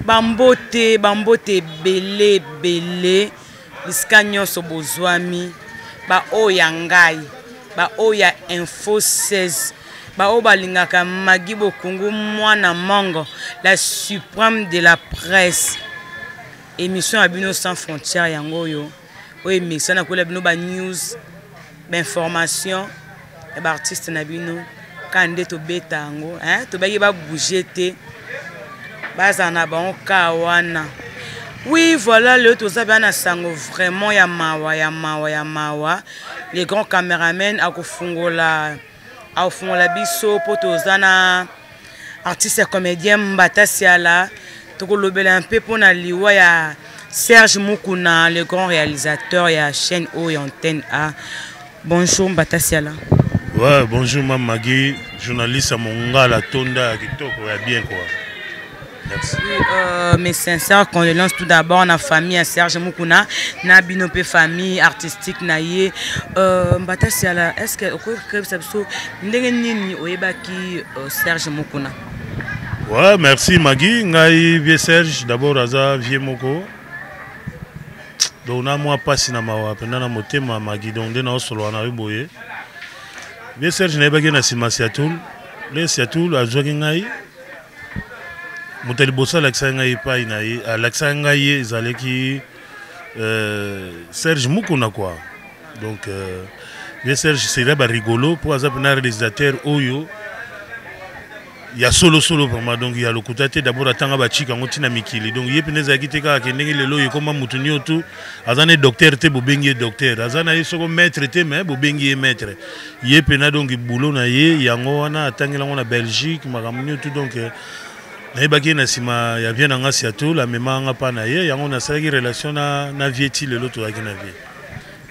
bambote belé belé bisika nyonso bozwami ba oya ngai ba oya info 16 ba o balingaka Magui Bokungu mwana mongo la suprême de la presse émission abino sans frontières yango yo oye mixana na kola bino ba news ba information et ba artiste na bino kande to beta yango to ba yeba bouger te bazana ba kawana. Oui, voilà, le tout ça bien à sango vraiment ya mawa. Les grands caméramens à kufungola biso potozana artiste et comédien Mbata Siala to kolobela un peu pour na liwa ya Serge Mukuna, le grand réalisateur ya chaîne O et antenne A. Bonjour Mbata Siala. Ouais, bonjour Magui, journaliste à Mongala Tonda kitoko ya bien quoi. Merci. Mes sincères condoléances tout d'abord à la famille à Serge Mukuna, na binope famille artistique naie. Mbata Siala, est-ce que vous Serge Mukuna? Ouais, merci Magui, ngai vieux Serge, d'abord aza vieux moko. Donc na moi pas na mawa, pendant na motema Magui donc de na solo na riboye. Vieux Serge na ba na sima Siatul, le Siatul azwaki ngai. Moutali bossa l'accent pas inaïe à l'accent gaillé zaleki Serge Mukuna quoi donc le Serge c'est là rigolo pour avoir un réalisateur oyo il y a solo vraiment donc il y a le côté d'abord attendre bachika ngotina mikili donc yé peneza kiteka kendenge lelo yé comme mutunio tout azane docteur te bobengi docteur azana yesoko maître te mais bobengi maître yé pena donc boulot na yé yango wana atangela ngona Belgique makamnyo tout donc naibaki na sima ya bien nga Siatou la memanga pa na ye yango na saki relation na vieti le lotoaki na vie.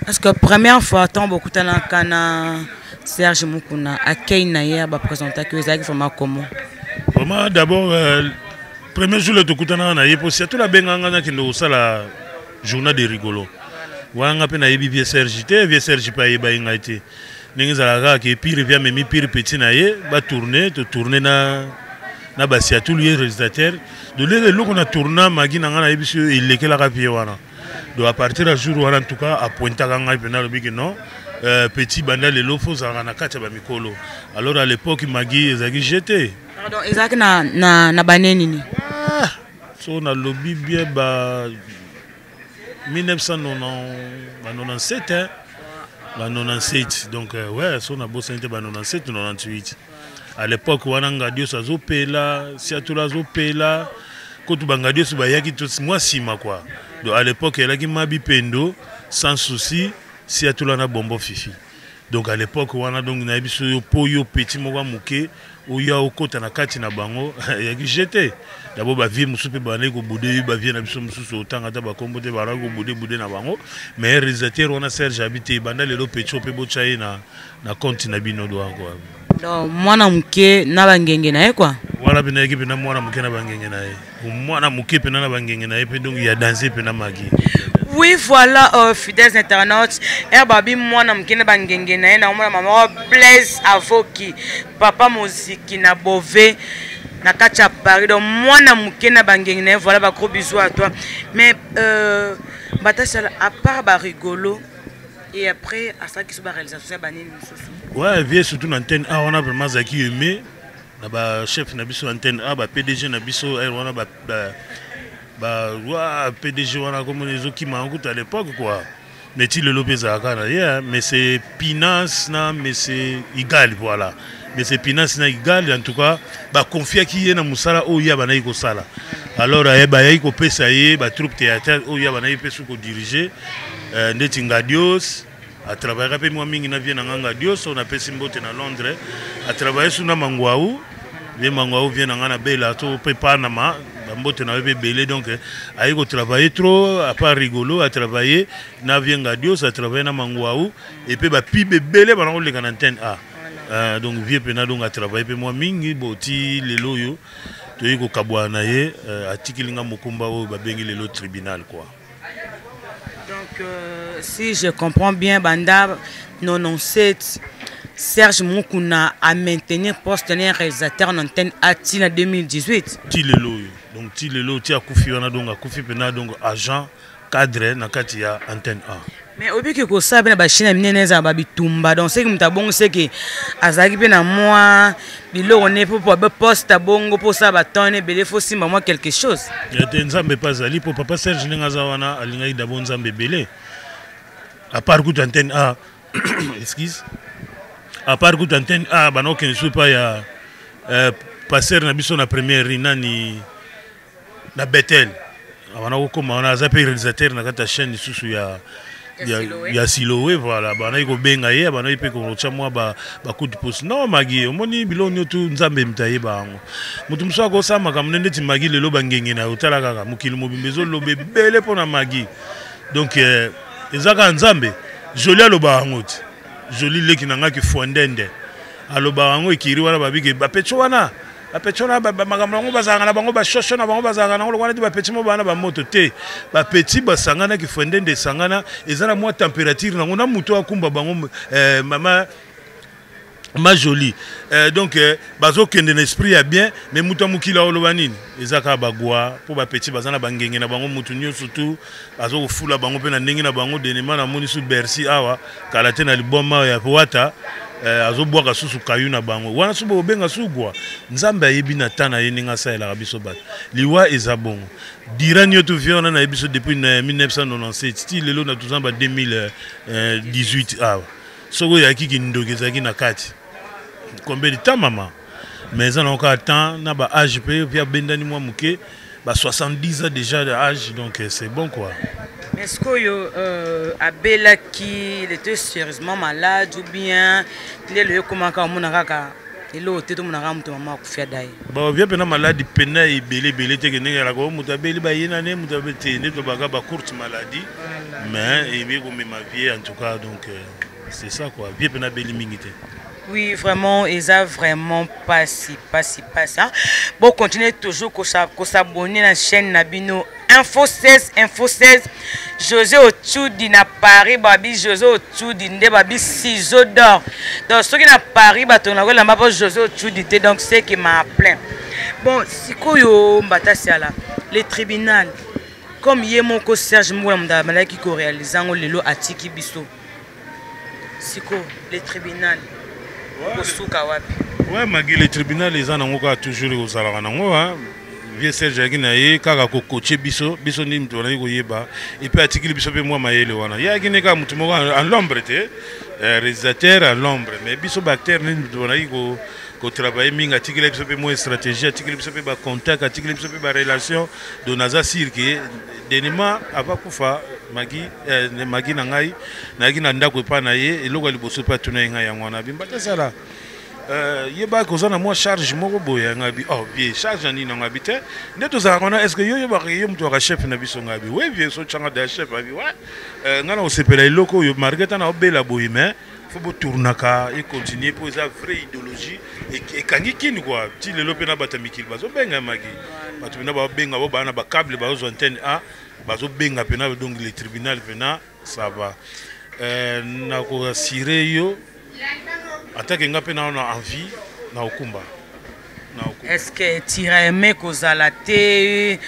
Parce que première fois tant beaucoup tana kana Serge Mukuna akei na ye ba présenter que ezaki vraiment comment. Vraiment d'abord premier jour le tokutana na ye pour Siatou la benganga na kindo sala journée de rigolo. Wanga pe na ye vie Serge te vie Serge pa ye ba ingati. Ningi zalaka ke pire via memi pire petit na ye ba tourner na basia tout le réalisateur de le qu'on a tourné Magui nangana ebisu il est la rapie wana donc à partir du jour wana en tout cas à pointa kanga pena le big non petit banda le lofo zangana kata ba mikolo alors à l'époque Magui ezaki jeté pardon ezaki na baneni ni so na lobby bien ba 1997 hein ba 97 donc ouais so na bossa inte ba 97 98. À l'époque, on a gardé ça zopela, Siatul zopela, quand tu as gardé ça, bayaki tout moi sima quoi. Donc à l'époque, il y a qui mabi pendo, sans souci, Siatul na bombo fifi. Donc à l'époque, on a donc na biso yo poyo petit mowa muke, oya okota na kati na bango, ya ki jeté. D'abord ba vie musupe ba na ko boudé, ba vie na biso mususu otanga ta ba kombote ba ko boudé na bango, mais réalisateur on a Serge habité banda le lo petit pe bochaye na compte na bino do quoi. Donc mwana muke na bangenge na ye quoi. Voilà bina équipe na mwana muke na bangenge na ye. Mwana muke pe na bangenge na ye pe donc il y a dansé pe na Magui. Oui voilà fidèles internautes, babi mwana muke na bangenge na ye na mwana maman Blaise Avoki, papa musique na Bové na kacha Paris donc mwana muke na bangenge na ye voilà ba gros bisous à toi. Mais Mbata Siala à part ba rigolo et après à ça qui se réalisation c'est banini ouais vieux surtout l'antenne A on a vraiment zaki aimé na ba chef na biso antenne A ba PDG na biso on a ba PDG on a comme les autres qui m'ont à l'époque quoi mais il le lopeza kana mais c'est finance na mais c'est égal voilà mais c'est finance na égal en tout cas ba confier qui est na musala o ya bana iko sala alors ba iko pesa ye ba troupe théâtre o ya bana ipesa ko diriger ndeti ngadios a travaillé avec moi mingi na vie na ngadios on a pesi mbote na Londres a travaillé sur na mangwaou les mangwaou vient na bela to pepa na ma mbote na be belé donc a iko travailler trop à part rigolo a travaillé na vie ngadios a travaillé na mangwaou et puis ba pibe belé ba na le antenne A donc vieux pena donc a travaillé avec moi mingi boti lelo yo to yiko kabwa na ye atikilinga mokumba o ba bengi lelo tribunal quoi. Donc, si je comprends bien, Banda 97, Serge Moukouna a maintenu poste de réalisateur en antenne A en 2018. Tilelo donc Tilelo tia kufi wana donc akufi pena donc agent cadre na kati ya antenne A. Mais au but que ça ben ba chine minene za ba bitumba donc c'est que mutabongo c'est que azaki pe na moi bilo on est pour poste bongo pour ça ba tonne belé faut simba moi quelque chose. Ya nzambe pas ali pour papa Serge Ningaza wana alingai d'abord nzambe belé. À part que antenne A excuse. À part que antenne A bano ken sou pas ya passer na biso na première rina ni na Bethel. Wana ko ma wana za pe réalisateur na kata chaîne susu ya Siloé voilà bana iko benga ye bana ipe ko cha mwa ba coup de pouce non magi omoni biloni tu nzambe mtaye bango mutu mso ko sama ka munende ti magi lelo bangenge na utala kaka mukili mobimbezo lobe bele pona magi donc ezaka nzambe joli aloba bango ti joli leki nanga ki fondende aloba bango ikiri wana babike bapecho wana apetona makambo bazanga bango ba shosho na bango bazanga ngo lokwana ti ba petit mo bana ba moto te ba petit basangana ki fondende sangana ezana mwa température nango na muto akumba bango mama ma jolie donc bazo kende na esprit ya bien mais muto mukila oloba nini ezaka bagwa po ba petit bazana bangenge na bango mutu nyo surtout bazo kufula bango pe na ndenge na bango denema na moni su Bercy awa kala te na liboma ya wata azobwaka susu kayu na bango wana subo benga sugwa nzambe ayebi na tana ye ninga sa ela biso bat liwa ezabongo dirani yo tu viona na biso depuis 1997 style lelo na tuzamba 2018 awa soko ya kiki ndogezaki na kati combien de temps mama mais ça encore temps na ba âge pe via bendani mwa muke ba 70 ans déjà d'âge donc c'est bon quoi. Mais est-ce que Abela qui il était sérieusement malade ou bien il est le comment quand on a kaka il est au tête mon arabe to maman kufia dai ba via pena malade pena e belé te que ninga ko mutabeli ba yena ne mutabete ne to baga ba courte maladie mais et bien comme ma vie en tout cas donc c'est ça quoi via pena beli mingité. Oui, vraiment, ils ont vraiment pas si. Bon, continuez toujours qu'on s'abonne à la chaîne Nabino Info 16, José Ochoudi na Paris, Babi José Ochoudi, Nde Babi ciseaux d'or. Donc, ceux qui na Paris, on a la map José Ochoudi, donc c'est qui m'a plein. Bon, si koyo mbata là, les tribunaux, comme yemo ko Serge Mouamda, malaki ko réalisant lelo atiki biso. Siko, les tribunaux. Ouais, malgré les tribunaux, les gens ont toujours aux salariés. Vieux Serge qui n'a eu qu'à coacher biso ni mtona yuko yeba et puis article biso pe moi maele wana ya qui n'est qu'à mutumo en l'ombre te réalisateur à l'ombre mais biso bactère ni mtona yuko ko travailler mingi article biso pe moi stratégie article biso pe ba contact article biso pe ba relation de naza cirque denima abakufa magi na ngai na ki na ndako pa na ye eloko liboso pa tuna ngai ya ngwana bimbata sala yeba kozana moi charge moko boya ngabi oh bien charge ni na ngabi te ndeto za kona est-ce que yo ba yo mtu wa chef na biso ngabi we bien so changa da chef abi wa ngana osepela eloko yo margeta na obela boyi mais faut bo tournaka et continuer pour ça vraie idéologie et kangi kini quoi ti lelo pe na batamikil bazo benga magi batu na ba benga bo bana ba câble ba zo antenne A bazo benga pena donc les tribunaux pena ça va na ko assurer yo attaque nga pena on a envie na okumba est-ce que tu aimes kozalate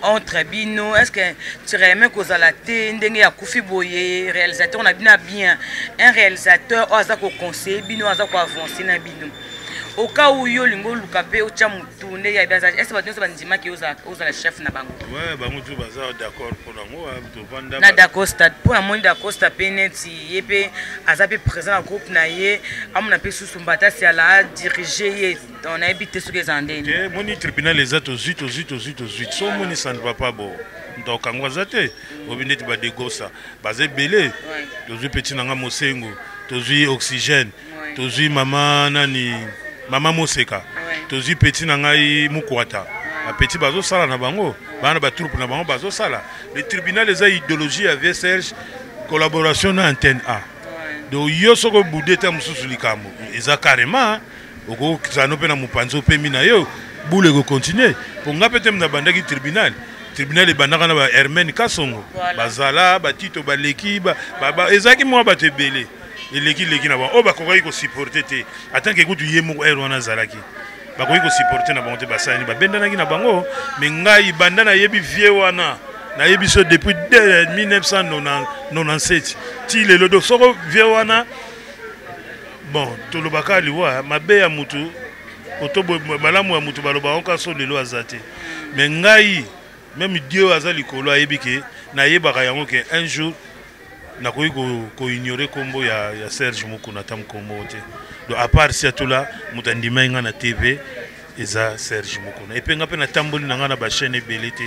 entre bino est-ce que tu aimes kozalate ndenge ya kufi boye réalisateur on a bien un réalisateur oza ko conseiller bino oza ko avancer na bino au cas où yo lingo lukape o cha mutunde ya biaza est-ce que tu bandima ki oza la chef na bango ouais bango tu baza d'accord pour ngo to vanda na d'accord stade pour un monde d'accord stade peneti yepe azape présent na groupe na ye amuna pe susumbata c'est la diriger on a habité sur les andennes moni tribunal les autres aux so moni ça ne va pas bon donc angwa zate obineti ba degosa bazé belé tozu petit nanga mosengo tozu oxygène tozu mama nani Mama Moseka, tozi petit nangai mukwata. A petit bazo sala na bango, bana ba troupe na bango bazo sala. Le tribunal les a idéologie avec Serge collaboration na antenne A. Donc yo soko budeta mususu likambo. Eza carrément oko zano pe na mupanzo pe mina yo boule go continuer. Pour nga petem na bandaki tribunal. Tribunal e bandaka na ba Hermen Kasongo. Bazala ba Tito ba Leki ba ezaki moi ba te belé. eleki na bango o bakoki ko supporter te attends que kutu yemo ero wana zalaki bakoki ko supporter na bango te basani babendanaki na bango mais ngai banda na yebi vie wana na yebi so depuis 1997 ti lelo do soko vie wana bon tolobaka liwa mabe ya mutu otobo malamu ya mutu baloba onka so lelo azate mais ngai même Dieu aza likolo ayebi ke na yebaka yango ke un jour na koyi ko ignorer kombo ya Serge Mukuna tam kombo te donc à part ça tout là mutandima nga na TV eza Serge Mukuna et puis nga pe na tamboli na nga na ba chaîne ebele te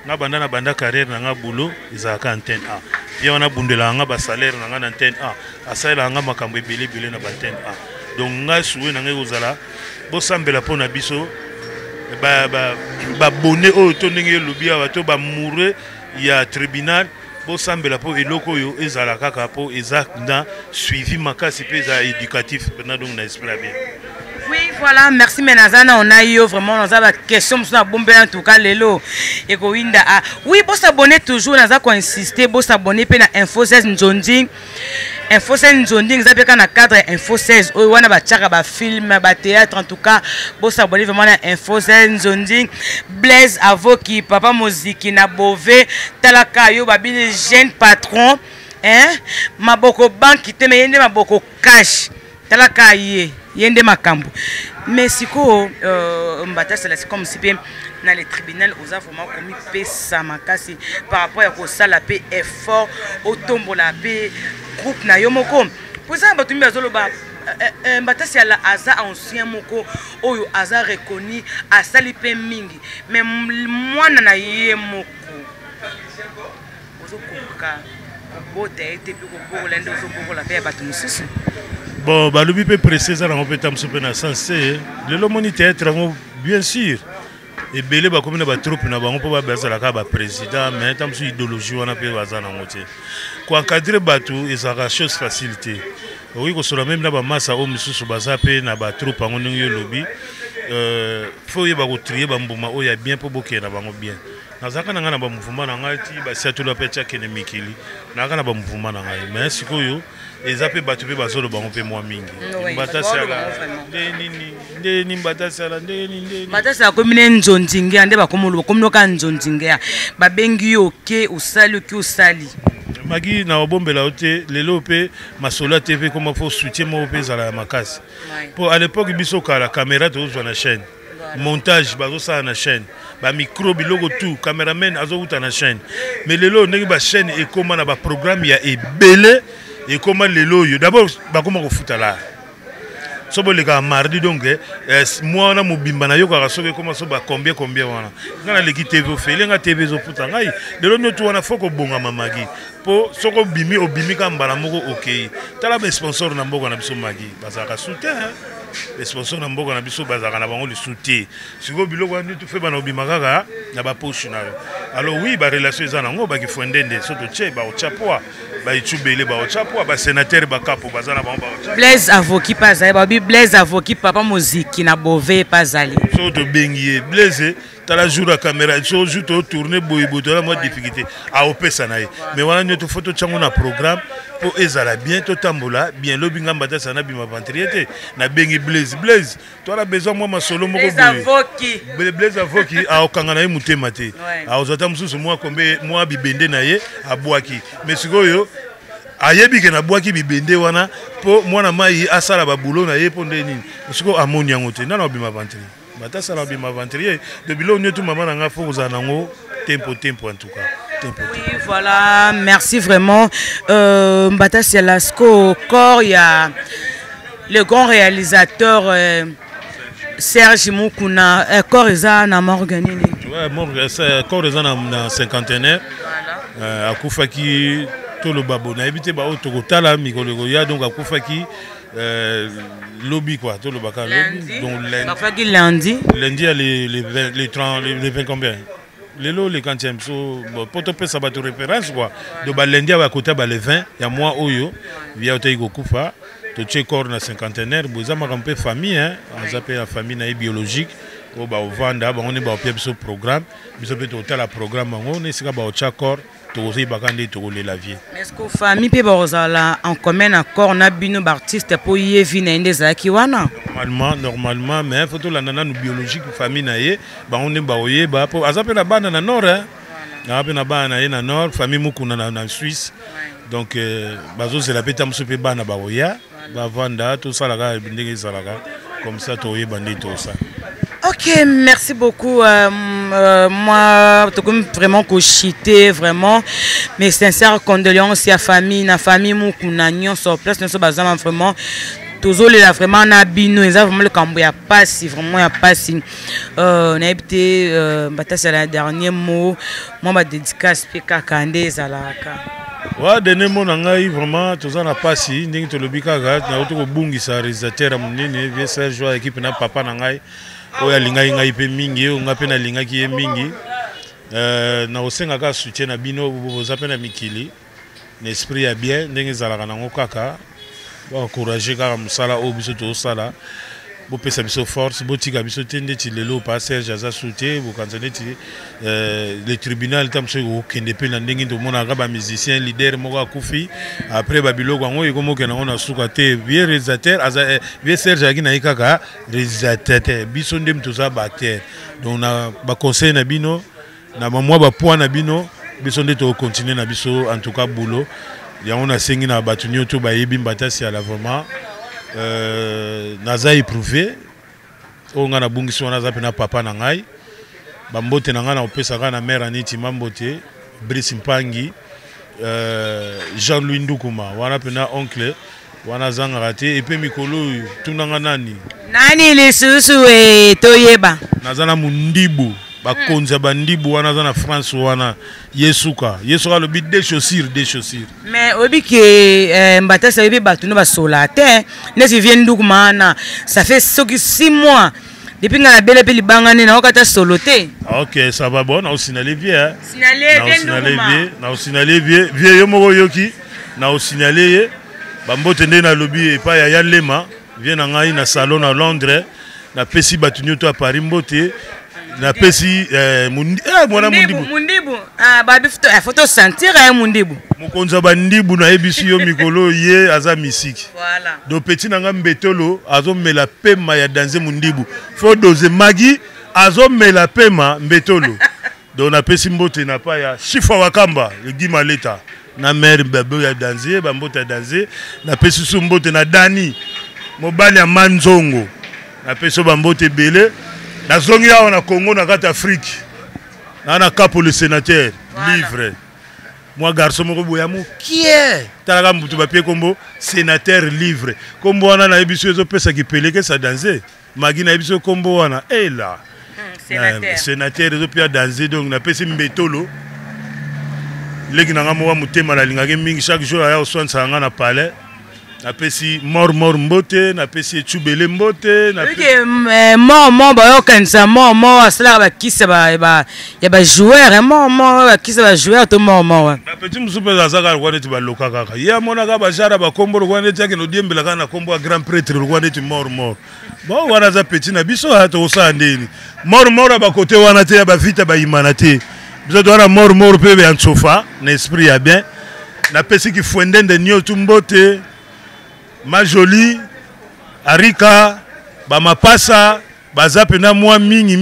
nga banda carrière na nga boulot eza ka antenne A bien on a bundela nga ba salaire na nga na antenne A asala nga makambo ebele na ba antenne A donc nga souwe na nga ozala bo sambela pona biso ba bonné o to ndenge lobi awa to ba mouré ya tribunal bo sambela po eloko yo ezala kaka po ezakna suivi makasi pe za éducatif na donc na esprit bien. Oui, voilà, merci Menazana, on a eu vraiment nos questions sur la bombe en tout cas lelo et Winda. Oui, pour s'abonner toujours, on a insister pour s'abonner pe na Info 16 Nzonding. Info 16 Nzonding, ça peut être dans cadre Info 16. On a ba tchaka ba film, ba théâtre en tout cas. Pour s'abonner vraiment na Info 16 Nzonding. Blaise Avoki, Papa Moziki na Bové, Talaka yo babi les jeunes patrons, hein? Maboko banque te mais yende maboko cash. Talaka yende makambo. Mais siko mbata c'est comme si dans les tribunaux aux vraiment commis pesa makasi par rapport à ça la paix effort au tombo la paix groupe na yomoko pour ça batumbi azolo ba mbata c'est la aza ancien moko oyo aza reconnu asali pe mingi mais mwana na ye moko ozokoka bote été plus ko lendo zo la paix batu mususu. Bon, bah, le but est précis, on peut être en sensé. Le moni théâtre, bien sûr. Et belé, bah, comme on a des troupes, on peut pas baser la carte président, mais tant que idéologie, on a pas besoin d'en monter. Quand encadrer bateau, ils ont la chose facilité. Oui, qu'on soit même dans la masse à homme sous bazapé, na ba troupe, on a eu lobby. Faut y avoir trier, bambouma, oh, y a bien pour beaucoup, na bango bien. Nazaka na ngana ba mouvement na ngati, ba siatu la pecha kene mikili. Na ngana ba mouvement na ngai, mais sikoyo. Les appels battus par les gens qui moins mingi. Batasa commune nzonzinga nde bakomolo komunoka nzonzinga babengi oke usali ki usali magi na obombela ote lelo pe masola TV comment faut soutien mo pe za la makasi pour à l'époque biso la caméra to zo na chaîne montage bazo sa na chaîne ba micro bilogo tout cameraman azo uta na chaîne mais lelo ndenge ba chaîne et comment na ba programme ya ebele. Et comment les loyaux d'abord comment on fout là so bo le ka mardi donc moi na mobimba na yo ka sobe comment so ba combien wana ngana le ki TV fait nga TV zo puta ngai de lo nyoto wana foko bonga mamagi po soko bimi obimi ka mbala moko OK tala ba sponsor na mboka na biso magi bazaka soutien les sponsors na mboka na biso bazaka na bango le soutien siko biloko wana tu fait ba na obima kaka na ba poche na yo alors oui ba relation za nango ba ki fondende so to che ba o chapoa ba itubele ba o chapoa ba sénateur ba kapo bazana ba Blaise Avoki pazali ba bi Blaise Avoki Papa Moziki na Bové pazali so to bengier Blaise tala jour à caméra so jour to tourner boybo to la mo difficulté a opesa na ye mais wana nyoto photo chango na programme pour ezala bien to tambola bien lobinga mbata sana bima ventriete na bengi Blaise to la besoin moi ma solo moko Blaise Avoki a okanga na ye mutema te a ozata mususu moi kombe moi bibende na ye abwaki mais sikoyo ayebi ke na bwaki bibende wana po mwana mai asala ba boulot na ye po ndeni siko amoni yango te nana obima ventrier bata sala obima ventrier de bilo nyoto mama na nga fo za nango tempo en tout cas. Oui, voilà, merci vraiment. Mbata Selasco, corps, il y a le grand réalisateur Serge Mukuna, corps eza na Morganini. Ouais, corps eza na cinquantenaire. Voilà. Akufaki to le babo na ebité ba otokotala mikolo ya donc akufaki lobby quoi, to le baka lobby donc lundi. Lundi à les 30 les 20 combien? Les lots, les quantièmes, pour te faire ça, tu référence quoi. De lundi à côté, les 20, il y a moi, Oyo, via Oteigo Koufa, tu es corps na cinquantenaire, vous avez un peu famille, hein, on a la famille biologique, au ba vanda ba on est ba opia biso programme biso peut total la programme on est sika ba ochakor to aussi ba kande to le lavier. Est-ce que famille pe ba ozala en commun accord na bino ba artiste pour yevi na ndeza ki wana? Normalement mais faut to la nana no biologique famille na ye ba on est ba oye ba po azape na bana na nord hein. Na pe na bana na nord famille mukuna na Suisse. Donc bazo c'est la peta msope bana ba oya ba vanda tout ça la ndenge zalaka comme ça to yebandi tout ça. Ok, merci beaucoup. Moi, vraiment cochité, vraiment. Mes sincères condoléances à la famille, na famille Moukounagnon sur place, nous sommes vraiment toujours là vraiment na bino, ils vraiment le cambo ya pas si vraiment ya pas si. On a été c'est le dernier mot. Moi ma dédicace PK Kandé zalaka. Ouais, dernier mot nangai vraiment tous en a pas si ndingi to lobika ga na auto bungisa réalisateur munene vieux Serge wa équipe na papa nangai. Oya linga ngai pe mingi o ngape na linga ki mingi na osenga ka soutien na bino boza pe na mikili l'esprit ya bien ndenge zalaka nango kaka ba encourager ka musala o biso to sala bo pesa biso force bo tika biso tende ti lelo pa Serge aza soutien bo kanzane ti le tribunal tam so o kende pe na ndenge to mona ka ba musicien leader moko akufi après ba biloko ngo ikomo ke na ona suka te bien réalisateur aza bien Serge akina ikaka réalisateur biso ndem to za ba acteur donc na ba conseil na bino na mwa ba point na bino biso nde to continuer na biso en tout cas boulot ya on a sengi na batunyo to ba yebi mbatasi ala vraiment naza éprouvé o nga na bungiso wana za pena papa na ngai bambote na nga na opesa ka na mère aniti mambote Brice Mpangi Jean-Louis Ndukuma wana pena oncle wana zanga raté et puis mikolo tunanga nani lisusu toyeba nazana mundibu bakonza bandibu wana za na France wana yesuka le bit des chaussures mais obi que mbata ça obi batu no ba solate ne si vient ndukuma ça fait 6 mois depuis nga na belle pe libangane na okata solote. OK ça va bon na osinale vie hein na osinale vie yo moko yoki na osinale ye bambote nde na lobby e pa ya lema vient na ngai na salon à Londres na pesi batu nyoto à Paris mbote na pesi mwana mundibu babi photo sentir mundibu mukonza bandibu na ebisu yo mikolo ye aza misiki voilà do petit nanga mbetolo azo mela pema ya danser mundibu fo doze magi azo mela pema mbetolo do na pesi mbote na pa ya Shifa Wakamba le Gima Leta na mère babo ya danser ba mbote ya danser na pesi su mbote na Dani mobali ya Manzongo na pesi ba mbote belé na zongi ya na Congo na kata Afrique na capo le sénateur voilà. Livre moi garçon moko boyamu qui est talaka mbutu ba pie kombo sénateur livre kombo wana na ebiso ezo pesa ki peleke sa danser magi na ebiso kombo wana là sénateur ezo pia danser donc na pesi mbetolo leki na ngamo wa mutema la lingake mingi chaque jour ya oswansa nga na palais na pesi mort mbote na pesi chubele mbote na pesi mort ba yokanza mort asala ba kisa ba ya ba joueur mort ba kisa ba joueur to mort na petit musupe za zaka kwa neti ba loka kaka ya mona ka ba jara ba kombo kwa neti yake no diembela kana kombo wa grand prêtre kwa neti mort bon wana za petit na biso hata osandeni mort ba côté wana te ba vita ba imanate biso to wana mort pe ba nsofa na esprit ya bien na pesi ki fuendende nyo tumbote ma jolie Arika ba mapasa baza pena moi mingi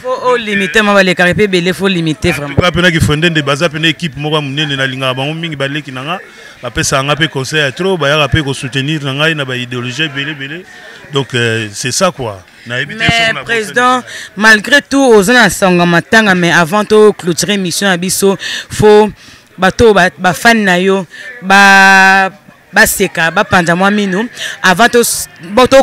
faut limiter ma les carré belé faut limiter vraiment ka pena ki fondende baza pena équipe moko munene na linga bango mingi baleki nanga ba pesa nga pe conseil trop ba ya pe ko soutenir nanga na ba idéologie belé donc c'est ça quoi na mais président malgré tout aux na sanga matanga mais avant de clôturer mission abiso faut bato ba fan na yo baseka bapanda mwa mino avant to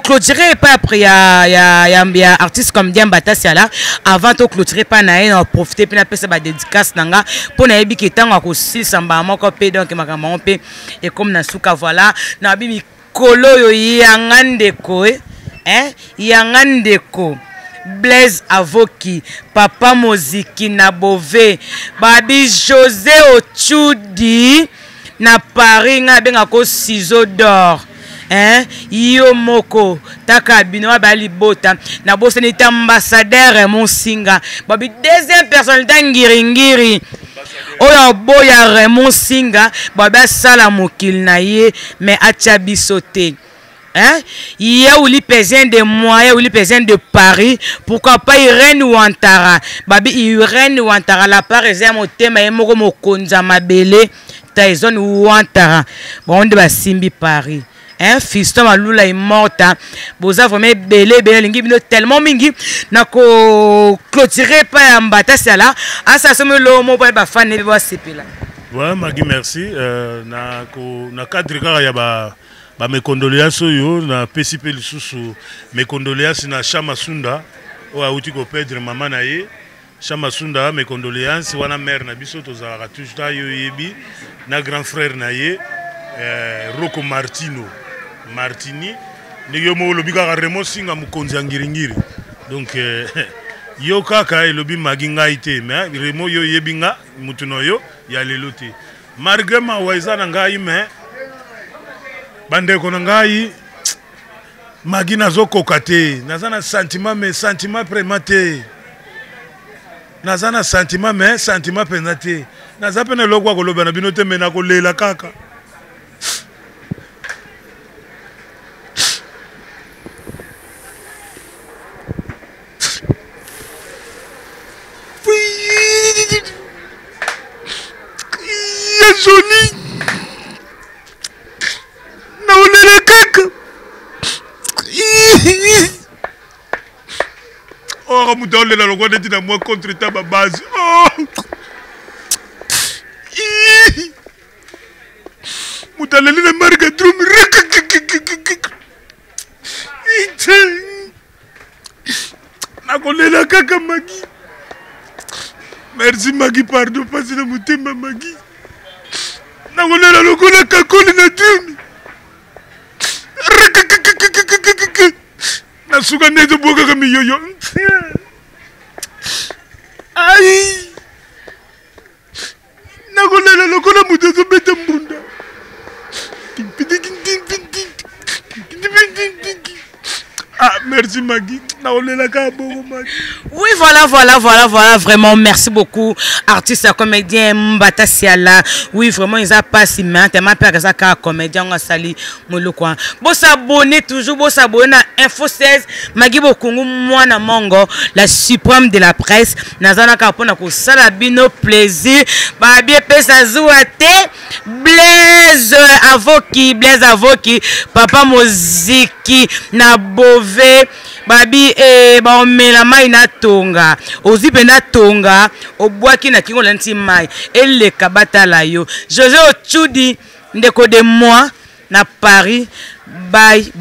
clôturer pas après ya artiste comme Diambata Siala avant to clôturer pas na en profiter puis na pesa ba dédicace nanga pour na yebi ki tango ko silsamba moko pe donc makamba on pe et comme na suka voilà na bibi kolo yo yangandeko yangandeko Blaise Avoki Papa Moziki na Bové babi José Ochudi na Paris nga benga ko ciseau d'or yo moko taka bino bali bota na bosani ta ambassadeur Monsinga babi deuxième personne tangiringiri oya boya Raymond Singa babi sala mokil na ye mais atia bisote. Il y a eu besoin de moyens, il y a eu besoin de Paris. Pourquoi pas Irène Ouantara? Babi Irène Ouantara la part est mon thème et mon konza mabele Tyson Ouantara. Bon on de Simbi Paris. Fiston Malula est morte. Boza vraiment belé lingi bino tellement mingi nako clôturer pas mbata sala. Asa somme lo mo ba fan ne ba sepela. Ouais, Magui merci. Na cadre kaka ya ba mes condoléances yo na pesipe lisusu mes condoléances na Chama Sunda o auti ko perdre maman na ye Chama Sunda mes condoléances wana mère na biso tozalaka toujours yo yebi na grand frère na ye Rocco Martini ndiyo mo lobi kaka Raymond Singa mukonzi ngiringiri donc yo kaka elobi Magi ngai te mais Raymond yo yebi nga mutu no yo ya lelo te malgré ma waiza na ngai mais bandeko na ngai Magi nazokoka te naza na sentiment mais sentiment prema te naza na sentiment mais sentiment penza te naza pene lokwa koloba na bino te me nakolela kaka Joli na olele kaka oh muta olela lokwa neti na moi contre ta base muta leli na marga drum nakolela kaka Magi merci Magi pardon pasi na mutema Magi nakolela lokola kakoli na drum nasuka ndezo boka kama yoyo ai nakolela lokola mutozo beta mbunda ah merci Magi nakolela ka bongo Magi. Oui, voilà, vraiment, merci beaucoup, artiste, comédien, Mbata Siala. Oui, vraiment, ils ont pas si mal, tellement peur que ça, car comédien, on a sali, molo quoi. Bon s'abonner, toujours, bon s'abonner à Info 16, Magi Bokongo, moi, na Mongo, la suprême de la presse, Nazana Kapona, ko salabino, plaisir, babi, pesa zouate, Blaise Avoki, Papa Moziki, na Bové, babi ba omela mai na tonga ozipe na tonga obwaki na kingo lanti mai ele kabata la yo José Ochudi ndeko de moi na Paris bye